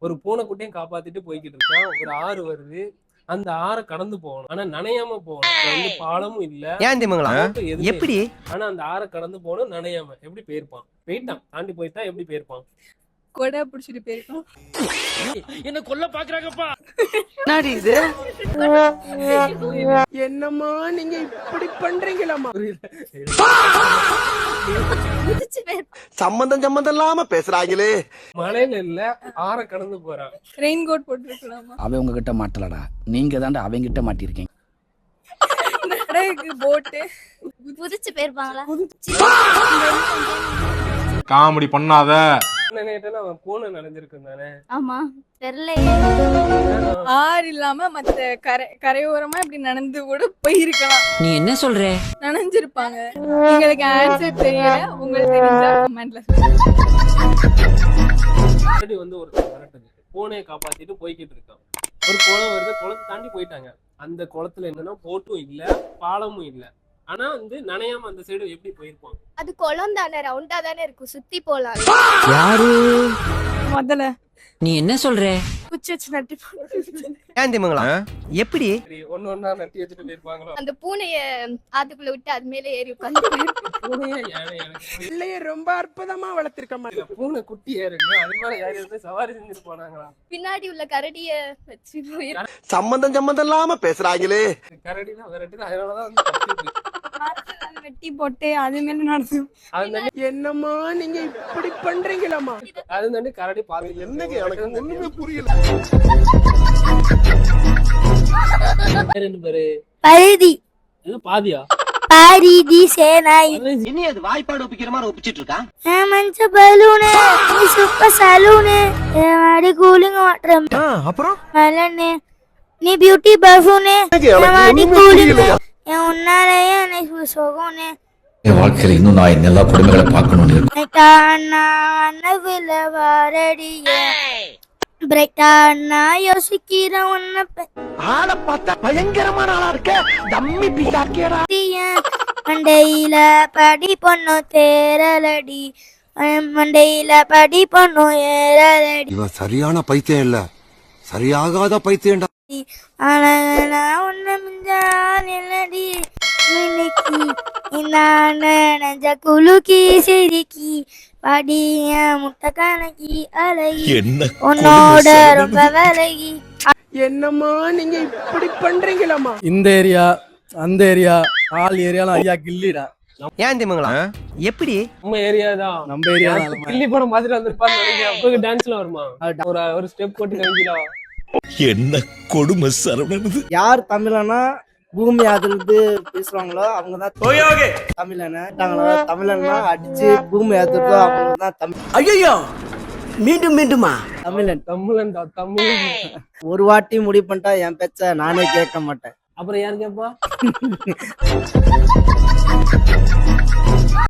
ஒரு பூனைக்குட்டியும் காப்பாத்திட்டு போய்கிட்டு இருக்கான். ஒரு ஆறு வருது. அந்த ஆறை கடந்து போகணும். ஆனா நனையாம போகணும். வந்து பாலமும் இல்ல. ஏன் திமுங்களா எதுவுமே எப்படி இல்ல. ஆனா அந்த ஆறை கடந்து போகணும் நனையாம. எப்படி போயிருப்பான்? போயிட்டான். தாண்டி போயிட்டா எப்படி போயிருப்பான்? கொடை பிடிச்சிட்டு போயிருக்கோம். என்ன கொல்ல பாக்குறாங்கப்பா. என்னடி இது? என்னம்மா நீங்க இப்படி பண்றீங்களாமா? சம்பந்தம் இல்லாம பேசுறாங்களே. மழையில இல்ல, ஆறை கடந்து போறான். ரெயின் கோட் போட்டுருக்கலாமா? அவன் உங்ககிட்ட மாட்டலடா, நீங்க தாண்டா அவங்க கிட்ட மாட்டிருக்கீங்க. போட்டு குதிச்சு போயிருப்பாங்களா? காமெடி பண்ணாத. அவன் பூனை நனைஞ்சிருக்கும் தானே. ஆமா தெரியல. ஆறு இல்லாம மத்த கரையோரமா இப்படி நடந்து கூட போயிருக்கலாம். நீ என்ன சொல்ற? நனைஞ்சிருப்பாங்க. உங்களுக்கு ஆன்சர் தெரியல, உங்களுக்கு தெரிஞ்சா கமெண்ட்ல வந்து ஒருத்தர் விரட்டுது. பூனையை காப்பாத்திட்டு போய்கிட்டு இருக்கான். ஒரு குளம் வருது, குளத்தை தாண்டி போயிட்டாங்க. அந்த குளத்துல என்னன்னா போட்டும் இல்ல, பாலமும் இல்ல. ஆனா வந்து நனையாம அந்த சைடு எப்படி போயிருப்பான்? அது குளம் தானே, ரவுண்டா தானே இருக்கும், சுத்தி போலாம். யாரு முதல்ல நீ என்ன சொல்ற? குச்சி வச்சு நட்டி ஏன் திமுங்களா எப்படி ஒன்னா நட்டி வச்சுட்டு போயிருப்பாங்களோ. அந்த பூனைய ஆத்துக்குள்ள விட்டு அது மேல ஏறி உட்காந்து பூனையா யானை எனக்கு பிள்ளைய ரொம்ப அற்புதமா வளர்த்திருக்கமா. பூனை குட்டியா இருக்கு. அது மேல யாரும் சவாரி செஞ்சுட்டு போனாங்களா? பின்னாடி உள்ள கரடிய வச்சு போயிரு. சம்பந்தம் இல்லாம பேசுறாங்களே. கரடி தான் விரட்டுது. அதனாலதான் வந்து தப்பிச்சு. வெட்டி போட்டு அது மேல நடந்து. என்னம்மா நீங்க இப்படி பண்றீங்களாமா? அது தாண்டி கரடி பாதி என்னங்க எனக்கு ஒண்ணுமே புரியல. பேரு பரிதி பாதியா? பாரிதி சேனாய். இனி அது வாய்ப்பாடு ஒப்பிக்கிற மாதிரி ஒப்பிச்சிட்டு இருக்கான். మంచి బలూనే నీ సూపర్ సలూనే ఏమాడి కూలింగ్ వాటర్ அப்புறம் మళ్ళనే నీ బ్యూటీ బఫూనే ఏమాడి కూలింగ్ ఉన్నారయ్య నీ సోగోనే. என் வாழ்க்கையில இன்னும் நான் எல்லா பொறுமைகளை பார்க்கணும்னு இருக்கு. அண்ணவில வாரடியே பிரேட்டானா யோசிக்கிற உன்ன ஆளை பார்த்தா பயங்கரமான ஆளா இருக்க. டம்மி பீடாக்கேடா. மண்டையில படி பொண்ணு தேரலடி, மண்டையில படி பொண்ணு ஏறலடி. இவன் சரியான பைத்தியம் இல்ல, சரியாகாத பைத்தியம்டா. ஆனா உன்ன மிஞ்சாலடி மினிக்கி நான் நெஞ்ச குலுக்கி சிரிக்கி படிய முட்டை கணக்கி அழகி உன்னோட ரொம்ப விலகி. என்னம்மா நீங்க இப்படி பண்றீங்களாமா? இந்த ஏரியா அந்த ஏரியா ஆல் ஏரியாலாம் ஐயா கில்லிடா. ஏன் திமுங்களா எப்படி நம்ம ஏரியா தான். நம்ம ஏரியா கில்லி படம் மாதிரி வந்திருப்பான்னு நினைக்கிறேன். அப்போ டான்ஸ்ல வருமா? ஒரு ஸ்டெப் போட்டு கழிக்கலாம். என்ன கொடுமை சரவணன். யார் தமிழனா பூமி அதிர்ந்து பேசுவாங்களோ அவங்கதான் தமிழனா. தமிழன்னா அடிச்சு பூமி அதிர்ந்தோ அவங்கதான் தமிழ். ஐயோ மீண்டும் மீண்டுமா? தமிழன் தமிழன்டா தமிழ். ஒரு வாட்டி முடிவு பண்ணிட்டா என் பேச்ச நானே கேட்க மாட்டேன். அப்புறம் யாரு கேப்பா?